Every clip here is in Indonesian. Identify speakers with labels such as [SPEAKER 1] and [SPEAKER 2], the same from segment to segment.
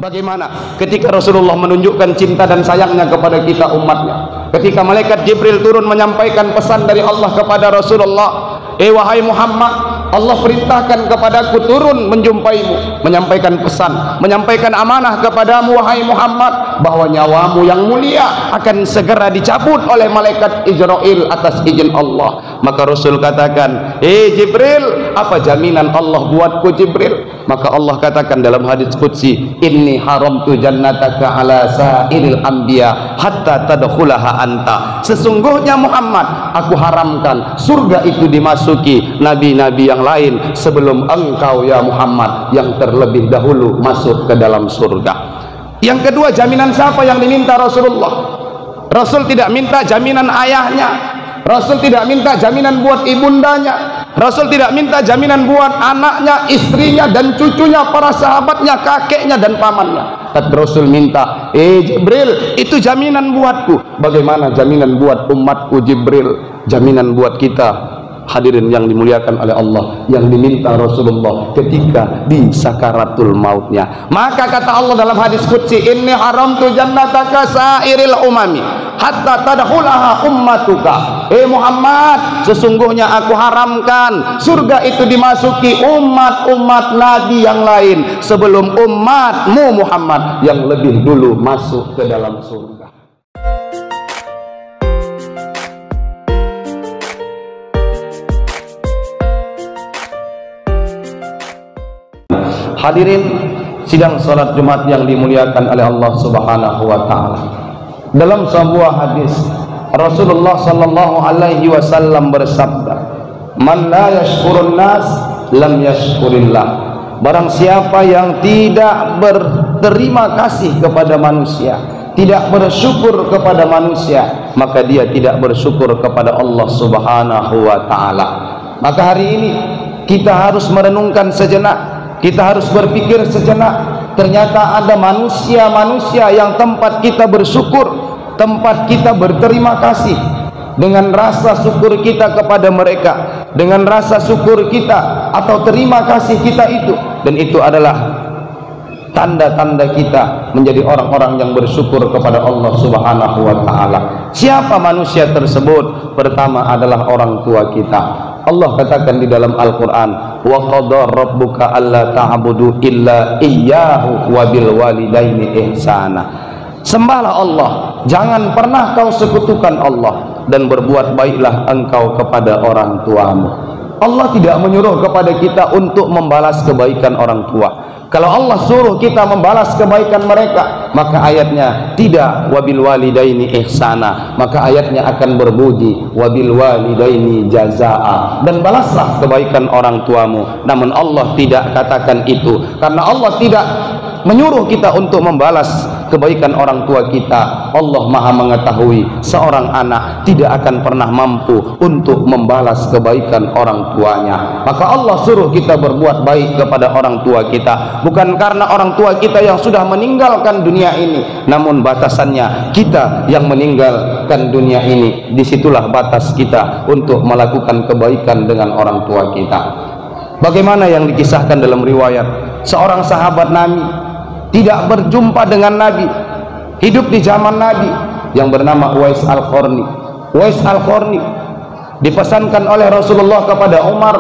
[SPEAKER 1] Bagaimana ketika Rasulullah menunjukkan cinta dan sayangnya kepada kita umatnya, ketika malaikat Jibril turun menyampaikan pesan dari Allah kepada Rasulullah, wahai Muhammad, Allah perintahkan kepadaku turun menjumpaimu, menyampaikan pesan, menyampaikan amanah kepadamu wahai Muhammad, bahwa nyawamu yang mulia akan segera dicabut oleh malaikat Israil atas izin Allah. Maka Rasul katakan, Jibril, apa jaminan Allah buatku Jibril? Maka Allah katakan dalam hadis qudsi, inni haramtu jannataka ala sairil anbiya hatta tadkhulaha anta. Sesungguhnya Muhammad, aku haramkan surga itu dimasuki nabi-nabi yang lain sebelum engkau ya Muhammad yang terlebih dahulu masuk ke dalam surga. Yang kedua, jaminan siapa yang diminta Rasulullah? Rasul tidak minta jaminan ayahnya, Rasul tidak minta jaminan buat ibundanya, Rasul tidak minta jaminan buat anaknya, istrinya dan cucunya, para sahabatnya, kakeknya dan pamannya. Tapi Rasul minta, Jibril, itu jaminan buatku. Bagaimana jaminan buat umatku Jibril? Jaminan buat kita hadirin yang dimuliakan oleh Allah, yang diminta Rasulullah ketika di sakaratul mautnya. Maka kata Allah dalam hadis qudsi, inni haramtu jannataka sairil umami hatta tadkhulaha ummatuka. Muhammad, sesungguhnya aku haramkan surga itu dimasuki umat-umat nabi yang lain sebelum umatmu Muhammad yang lebih dulu masuk ke dalam surga. Hadirin sidang salat Jumat yang dimuliakan oleh Allah Subhanahu wa taala. Dalam sebuah hadis Rasulullah sallallahu alaihi wasallam bersabda, "Man la yashkurun nas lam yashkurillah." Barang siapa yang tidak berterima kasih kepada manusia, tidak bersyukur kepada manusia, maka dia tidak bersyukur kepada Allah Subhanahu wa taala. Maka hari ini kita harus merenungkan sejenak, kita harus berpikir sejenak. Ternyata ada manusia-manusia yang tempat kita bersyukur, tempat kita berterima kasih, dengan rasa syukur kita kepada mereka, dengan rasa syukur kita atau terima kasih kita itu, dan itu adalah tanda-tanda kita menjadi orang-orang yang bersyukur kepada Allah Subhanahu wa taala. Siapa manusia tersebut? Pertama adalah orang tua kita. Allah katakan di dalam Al-Quran, wa qadha rabbuka alla ta'budu illa iyyahu wa bil walidaini ihsana. Sembahlah Allah, jangan pernah kau sekutukan Allah, dan berbuat baiklah engkau kepada orang tuamu. Allah tidak menyuruh kepada kita untuk membalas kebaikan orang tua. Kalau Allah suruh kita membalas kebaikan mereka, maka ayatnya tidak wabil walidaini ihsana, maka ayatnya akan berbunyi wabil walidaini jazaa, dan balaslah kebaikan orang tuamu. Namun Allah tidak katakan itu, karena Allah tidak menyuruh kita untuk membalas kebaikan orang tua kita. Allah Maha mengetahui seorang anak tidak akan pernah mampu untuk membalas kebaikan orang tuanya. Maka Allah suruh kita berbuat baik kepada orang tua kita, bukan karena orang tua kita yang sudah meninggalkan dunia ini, namun batasannya kita yang meninggalkan dunia ini. Disitulah batas kita untuk melakukan kebaikan dengan orang tua kita. Bagaimana yang dikisahkan dalam riwayat, seorang sahabat Nabi tidak berjumpa dengan Nabi, hidup di zaman Nabi, yang bernama Uwais Al-Qarni. Uwais Al-Qarni dipesankan oleh Rasulullah kepada Umar,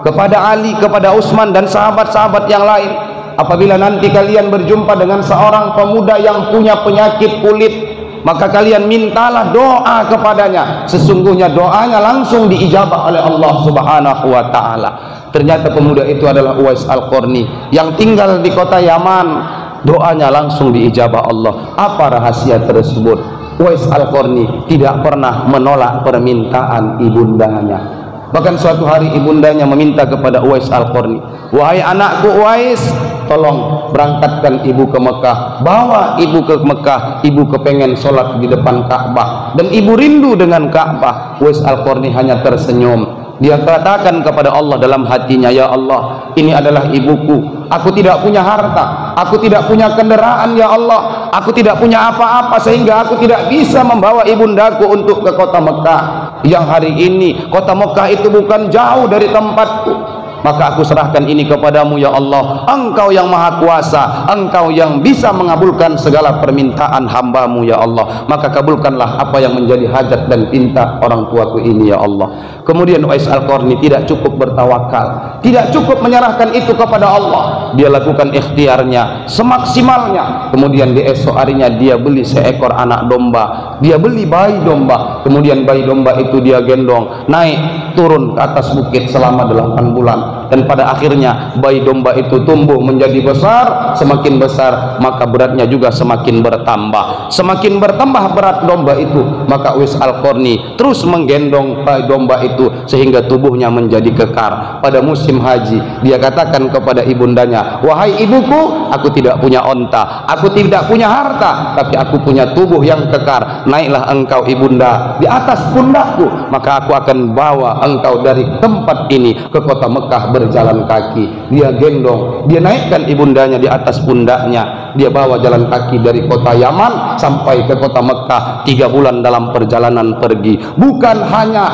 [SPEAKER 1] kepada Ali, kepada Utsman dan sahabat-sahabat yang lain, apabila nanti kalian berjumpa dengan seorang pemuda yang punya penyakit kulit, maka kalian mintalah doa kepadanya, sesungguhnya doanya langsung diijabah oleh Allah Subhanahu wa taala. Ternyata pemuda itu adalah Uwais Al-Qarni yang tinggal di kota Yaman. Doanya langsung diijabah Allah. Apa rahasia tersebut? Uwais Al-Qarni tidak pernah menolak permintaan ibundanya. Bahkan suatu hari ibundanya meminta kepada Uwais Al-Qarni, wahai anakku Uwais, tolong berangkatkan ibu ke Mekah, bawa ibu ke Mekah, ibu kepengen sholat di depan Ka'bah dan ibu rindu dengan Ka'bah. Uwais Al-Qarni hanya tersenyum. Dia katakan kepada Allah dalam hatinya, ya Allah, ini adalah ibuku, aku tidak punya harta, aku tidak punya kendaraan, ya Allah, aku tidak punya apa-apa sehingga aku tidak bisa membawa ibundaku untuk ke kota Mekah, yang hari ini kota Mekah itu bukan jauh dari tempatku. maka aku serahkan ini kepadamu ya Allah. Engkau yang maha kuasa, engkau yang bisa mengabulkan segala permintaan hambamu ya Allah, maka kabulkanlah apa yang menjadi hajat dan pinta orang tuaku ini ya Allah. Kemudian Uwais Al-Qarni tidak cukup bertawakal, tidak cukup menyerahkan itu kepada Allah, dia lakukan ikhtiarnya semaksimalnya. Kemudian di esok harinya dia beli seekor anak domba, dia beli bayi domba, kemudian bayi domba itu dia gendong naik turun ke atas bukit selama 8 bulan, dan pada akhirnya bayi domba itu tumbuh menjadi besar. Semakin besar maka beratnya juga semakin bertambah, semakin bertambah berat domba itu, maka Uwais Al-Qarni terus menggendong bayi domba itu sehingga tubuhnya menjadi kekar. Pada musim haji dia katakan kepada ibundanya, wahai ibuku, aku tidak punya onta, aku tidak punya harta, tapi aku punya tubuh yang kekar. Naiklah engkau ibunda di atas pundakku, maka aku akan bawa engkau dari tempat ini ke kota Mekah berjalan kaki. Dia gendong, dia naikkan ibundanya di atas pundaknya, dia bawa jalan kaki dari kota Yaman sampai ke kota Mekah. 3 bulan dalam perjalanan pergi, bukan hanya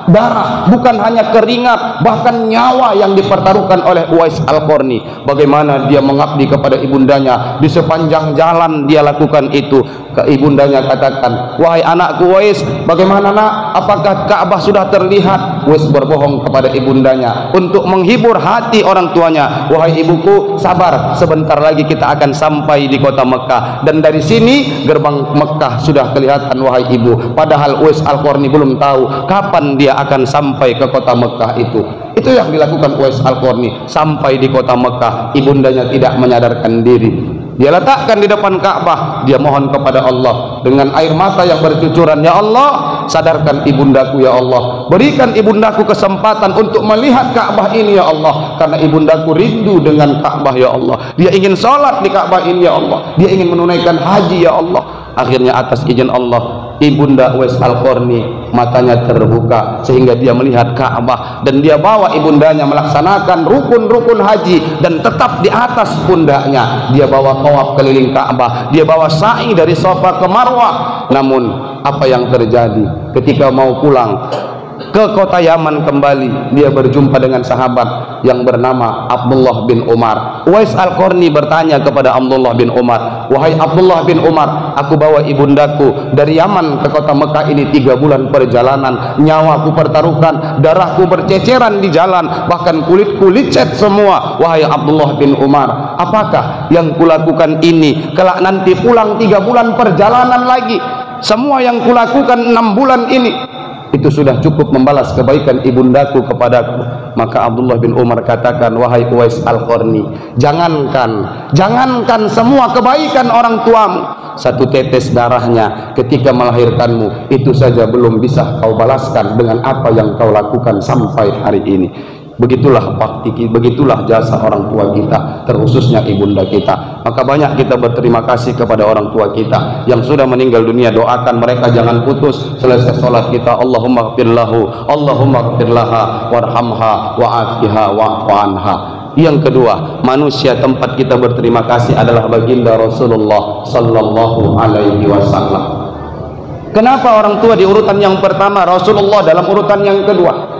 [SPEAKER 1] darah, bukan hanya keringat, bahkan nyawa yang dipertaruhkan oleh Uwais Al-Qarni. Bagaimana dia mengabdi kepada ibundanya, di sepanjang jalan dia lakukan itu. Ke ibundanya katakan, wahai anakku Uwais, bagaimana nak, apakah Ka'bah sudah terlihat? Uwais berbohong kepada ibundanya untuk menghibur hati orang tuanya, wahai ibuku, sabar, sebentar lagi kita akan sampai di kota Mekah, dan dari sini gerbang Mekah sudah kelihatan wahai ibu. Padahal Uwais Al-Qarni belum tahu kapan dia akan sampai ke kota Mekah itu. Itu yang dilakukan Uwais Al-Qarni. Sampai di kota Mekah, ibundanya tidak menyadarkan diri. Dia letakkan di depan Ka'bah, dia mohon kepada Allah dengan air mata yang bercucuran, ya Allah, sadarkan ibundaku ya Allah, berikan ibundaku kesempatan untuk melihat Ka'bah ini ya Allah, karena ibundaku rindu dengan Ka'bah ya Allah, dia ingin sholat di Ka'bah ini ya Allah, dia ingin menunaikan haji ya Allah. Akhirnya atas izin Allah, ibunda Uwais Al-Qarni matanya terbuka sehingga dia melihat Ka'bah, dan dia bawa ibundanya melaksanakan rukun-rukun haji, dan tetap di atas pundaknya dia bawa tawaf keliling Ka'bah, dia bawa sa'i dari Safa ke Marwah. Namun apa yang terjadi ketika mau pulang ke kota Yaman kembali, dia berjumpa dengan sahabat yang bernama Abdullah bin Umar. Uwais Al-Qarni bertanya kepada Abdullah bin Umar, wahai Abdullah bin Umar, aku bawa ibundaku dari Yaman ke kota Mekah ini 3 bulan perjalanan, nyawaku pertaruhkan, darahku berceceran di jalan, bahkan kulitku licet semua. Wahai Abdullah bin Umar, apakah yang kulakukan ini kelak nanti pulang 3 bulan perjalanan lagi? Semua yang kulakukan 6 bulan ini itu sudah cukup membalas kebaikan ibundaku kepadaku. Maka Abdullah bin Umar katakan, wahai Uwais Al-Qarni, jangankan semua kebaikan orang tuamu, 1 tetes darahnya ketika melahirkanmu itu saja belum bisa kau balaskan dengan apa yang kau lakukan sampai hari ini. Begitulah bakti, begitulah jasa orang tua kita, terkhususnya ibunda kita. Maka banyak kita berterima kasih kepada orang tua kita yang sudah meninggal dunia. Doakan mereka jangan putus selesai sholat kita, Allahumma ghfirlahu, Allahumma ghfirlaha, warhamha, wa'afiha, wa'fu anha. Yang kedua, manusia tempat kita berterima kasih adalah baginda Rasulullah sallallahu alaihi wasallam. Kenapa orang tua di urutan yang pertama, Rasulullah dalam urutan yang kedua?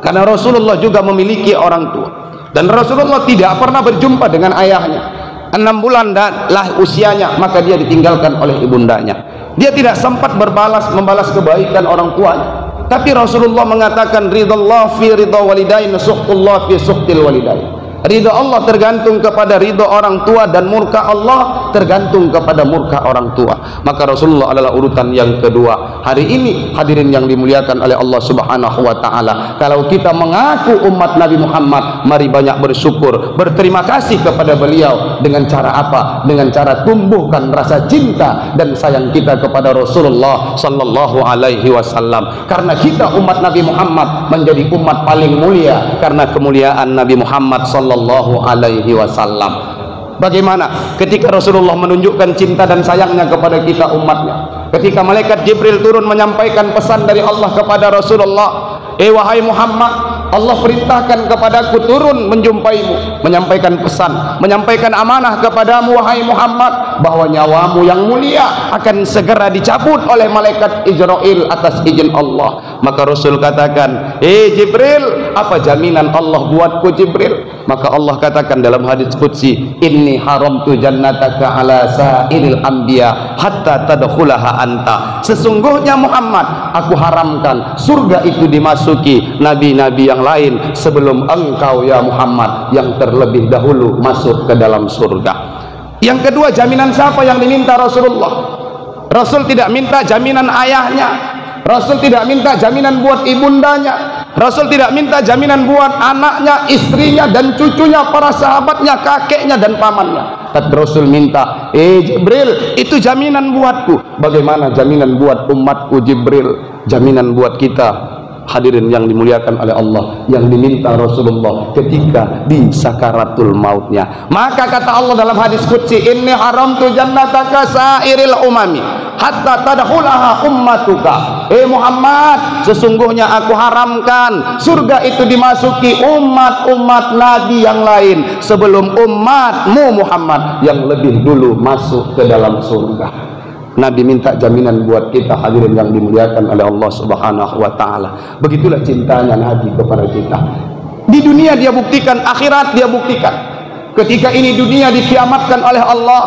[SPEAKER 1] Karena Rasulullah juga memiliki orang tua, dan Rasulullah tidak pernah berjumpa dengan ayahnya. 6 bulan lah usianya, maka dia ditinggalkan oleh ibundanya. Dia tidak sempat membalas kebaikan orang tuanya. Tapi Rasulullah mengatakan, ridallah fi ridha walidain, suhtullah fi suhtil walidain. Ridha Allah tergantung kepada ridha orang tua, dan murka Allah tergantung kepada murka orang tua. Maka Rasulullah adalah urutan yang kedua. Hari ini hadirin yang dimuliakan oleh Allah Subhanahu wa taala, kalau kita mengaku umat Nabi Muhammad, mari banyak bersyukur, berterima kasih kepada beliau. Dengan cara apa? Dengan cara tumbuhkan rasa cinta dan sayang kita kepada Rasulullah sallallahu alaihi wasallam. Karena kita umat Nabi Muhammad menjadi umat paling mulia karena kemuliaan Nabi Muhammad sallallahu alaihi wasallam. Bagaimana ketika Rasulullah menunjukkan cinta dan sayangnya kepada kita umatnya? Ketika malaikat Jibril turun menyampaikan pesan dari Allah kepada Rasulullah, wahai Muhammad, Allah perintahkan kepadaku turun menjumpaimu, menyampaikan pesan, menyampaikan amanah kepadamu wahai Muhammad, bahwa nyawamu yang mulia akan segera dicabut oleh malaikat Israil atas izin Allah. Maka Rasul katakan, Jibril, apa jaminan Allah buatku Jibril? Maka Allah katakan dalam hadis qudsi, inni haramtu jannataka ala sairil anbiya hatta tadkhulaha anta. Sesungguhnya Muhammad, aku haramkan surga itu dimasuki nabi-nabi yang lain sebelum engkau ya Muhammad yang terlebih dahulu masuk ke dalam surga. Yang kedua, jaminan siapa yang diminta Rasulullah? Rasul tidak minta jaminan ayahnya, Rasul tidak minta jaminan buat ibundanya, Rasul tidak minta jaminan buat anaknya, istrinya dan cucunya, para sahabatnya, kakeknya dan pamannya. Tapi Rasul minta, Jibril, itu jaminan buatku. Bagaimana jaminan buat umatku Jibril? Jaminan buat kita hadirin yang dimuliakan oleh Allah, yang diminta Rasulullah ketika di sakaratul mautnya. Maka kata Allah dalam hadis qudsi, inni haramtu jannataka sairil umami hatta tadkhulaha ummatuka. Muhammad, sesungguhnya aku haramkan surga itu dimasuki umat-umat nabi yang lain sebelum umatmu Muhammad yang lebih dulu masuk ke dalam surga. Nabi minta jaminan buat kita hadirin yang dimuliakan oleh Allah Subhanahu wa taala. Begitulah cintanya Nabi kepada kita. Di dunia dia buktikan, akhirat dia buktikan. Ketika ini dunia dikiamatkan oleh Allah,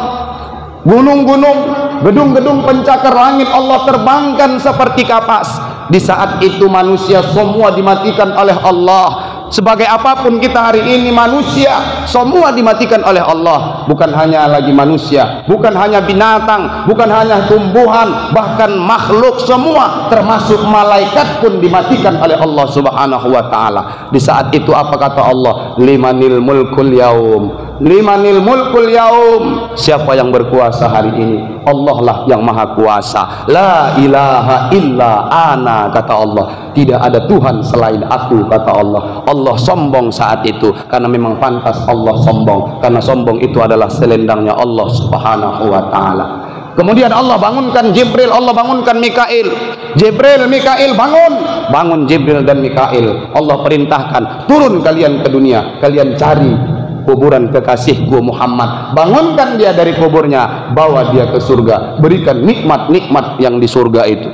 [SPEAKER 1] gunung-gunung, gedung-gedung pencakar langit Allah terbangkan seperti kapas. Di saat itu manusia semua dimatikan oleh Allah. Sebagai apapun kita hari ini manusia, semua dimatikan oleh Allah. Bukan hanya lagi manusia, bukan hanya binatang, bukan hanya tumbuhan, bahkan makhluk semua termasuk malaikat pun dimatikan oleh Allah Subhanahu wa taala. Di saat itu apa kata Allah? Limanil mulkul yaum, limanil mulkul yaum. Siapa yang berkuasa hari ini? Allah lah yang maha kuasa. La ilaha illa ana, kata Allah. Tidak ada Tuhan selain aku, kata Allah. Allah sombong saat itu, karena memang pantas Allah sombong, karena sombong itu adalah selendangnya Allah Subhanahu wa taala. Kemudian Allah bangunkan Jibril, Allah bangunkan Mikail. Jibril, Mikail, bangun. Bangun Jibril dan Mikail. Allah perintahkan, turun kalian ke dunia, kalian cari kuburan kekasihku Muhammad, bangunkan dia dari kuburnya, bawa dia ke surga, berikan nikmat-nikmat yang di surga itu.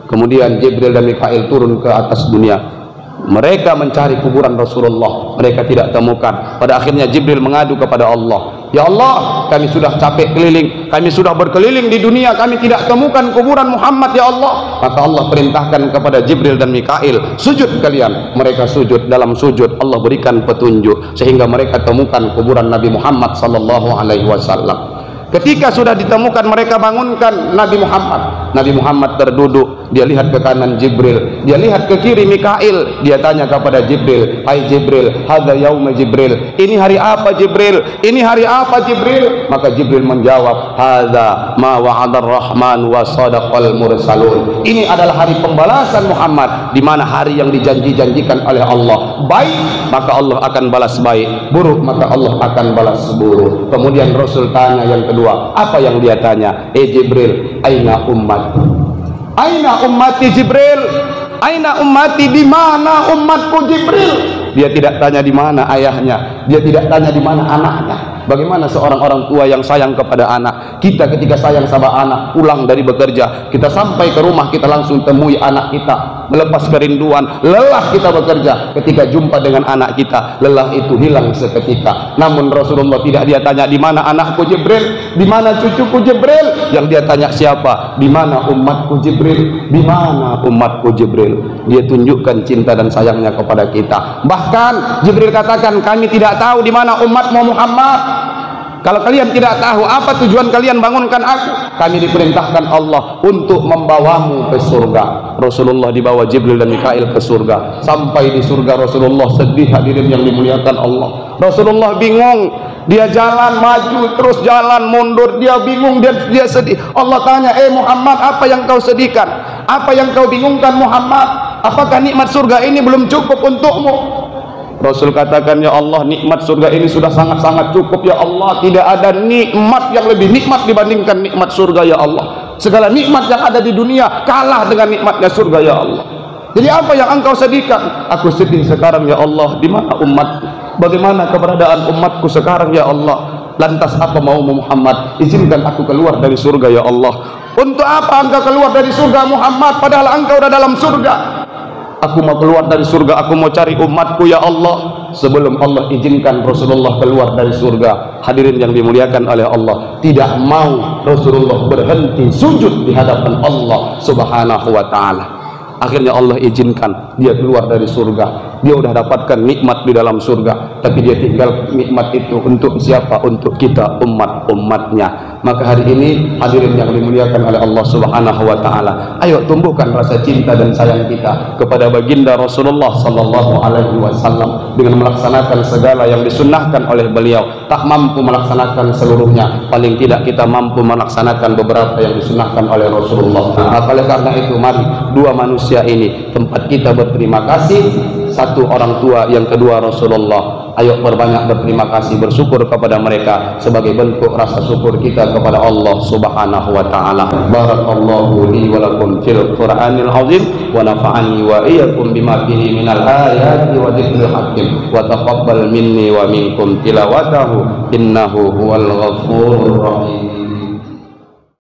[SPEAKER 1] Kemudian Jibril dan Mikail turun ke atas dunia. Mereka mencari kuburan Rasulullah, mereka tidak temukan. Pada akhirnya Jibril mengadu kepada Allah, ya Allah, kami sudah capek keliling, kami sudah berkeliling di dunia, kami tidak temukan kuburan Muhammad, ya Allah. Maka Allah perintahkan kepada Jibril dan Mikail, sujud kalian. Mereka sujud. Dalam sujud Allah berikan petunjuk sehingga mereka temukan kuburan Nabi Muhammad sallallahu alaihi wasallam. Ketika sudah ditemukan, mereka bangunkan Nabi Muhammad. Nabi Muhammad terduduk, dia lihat ke kanan Jibril, dia lihat ke kiri Mikail. Dia tanya kepada Jibril, hai Jibril, hadza yaum Jibril, ini hari apa Jibril? Ini hari apa Jibril? Maka Jibril menjawab, hadza ma wa'adar rahman wa sadaqal mursalun. Ini adalah hari pembalasan Muhammad, di mana hari yang dijanji-janjikan oleh Allah. Baik, maka Allah akan balas baik. Buruk, maka Allah akan balas buruk. Kemudian Rasul tanya yang kedua, apa yang dia tanya? Jibril, aina ummati? Aina ummati Jibril? Aina ummati, di mana umatku Jibril? Dia tidak tanya di mana ayahnya, dia tidak tanya di mana anaknya. Bagaimana seorang orang tua yang sayang kepada anak? Kita ketika sayang sama anak, pulang dari bekerja, kita sampai ke rumah, kita langsung temui anak kita, melepas kerinduan, lelah kita bekerja. Ketika jumpa dengan anak kita, lelah itu hilang seketika. Namun Rasulullah tidak, dia tanya di mana anakku Jibril, di mana cucuku Jibril. Yang dia tanya siapa? Di mana umatku Jibril? Di mana umatku Jibril? Dia tunjukkan cinta dan sayangnya kepada kita. Bahkan Jibril katakan, kami tidak tahu di mana umatmu Muhammad. Kalau kalian tidak tahu apa tujuan kalian bangunkan aku, kami diperintahkan Allah untuk membawamu ke surga. Rasulullah dibawa Jibril dan Mikail ke surga. Sampai di surga Rasulullah sedih, hadirin yang dimuliakan Allah. Rasulullah bingung, dia jalan maju terus jalan mundur, dia bingung, dia sedih. Allah tanya, Muhammad, apa yang kau sedihkan? Apa yang kau bingungkan Muhammad? Apakah nikmat surga ini belum cukup untukmu? Rasul katakan, ya Allah, nikmat surga ini sudah sangat-sangat cukup ya Allah. Tidak ada nikmat yang lebih nikmat dibandingkan nikmat surga ya Allah. Segala nikmat yang ada di dunia kalah dengan nikmatnya surga ya Allah. Jadi apa yang engkau sedihkan? Aku sedih sekarang ya Allah, di mana umatku? Bagaimana keberadaan umatku sekarang ya Allah? Lantas apa mau Muhammad? Izinkan aku keluar dari surga ya Allah. Untuk apa engkau keluar dari surga Muhammad, padahal engkau udah dalam surga? Aku mau keluar dari surga, aku mau cari umatku ya Allah. Sebelum Allah izinkan Rasulullah keluar dari surga, hadirin yang dimuliakan oleh Allah, tidak mau Rasulullah berhenti sujud di hadapan Allah Subhanahu wa ta'ala. Akhirnya Allah izinkan dia keluar dari surga. Dia udah dapatkan nikmat di dalam surga, tapi dia tinggal nikmat itu untuk siapa? Untuk kita, umat-umatnya. Maka hari ini hadirin yang dimuliakan oleh Allah Subhanahu wa ta'ala, ayo tumbuhkan rasa cinta dan sayang kita kepada baginda Rasulullah sallallahu alaihi wasallam dengan melaksanakan segala yang disunnahkan oleh beliau. Tak mampu melaksanakan seluruhnya, paling tidak kita mampu melaksanakan beberapa yang disunnahkan oleh Rasulullah. Nah, oleh karena itu mari dua manusia ini tempat kita berterima kasih, satu orang tua, yang kedua Rasulullah. Ayo perbanyak berterima kasih, bersyukur kepada mereka sebagai bentuk rasa syukur kita kepada Allah Subhanahu wa ta'ala. Barakallahu li wa lakum fil Qur'anil azim wa nafa'ani wa iyyakum bima fihi minal ayati wa dzikril hakim wa taqabbal minni wa minkum tilawatahu innahu huwal ghafurur rahim.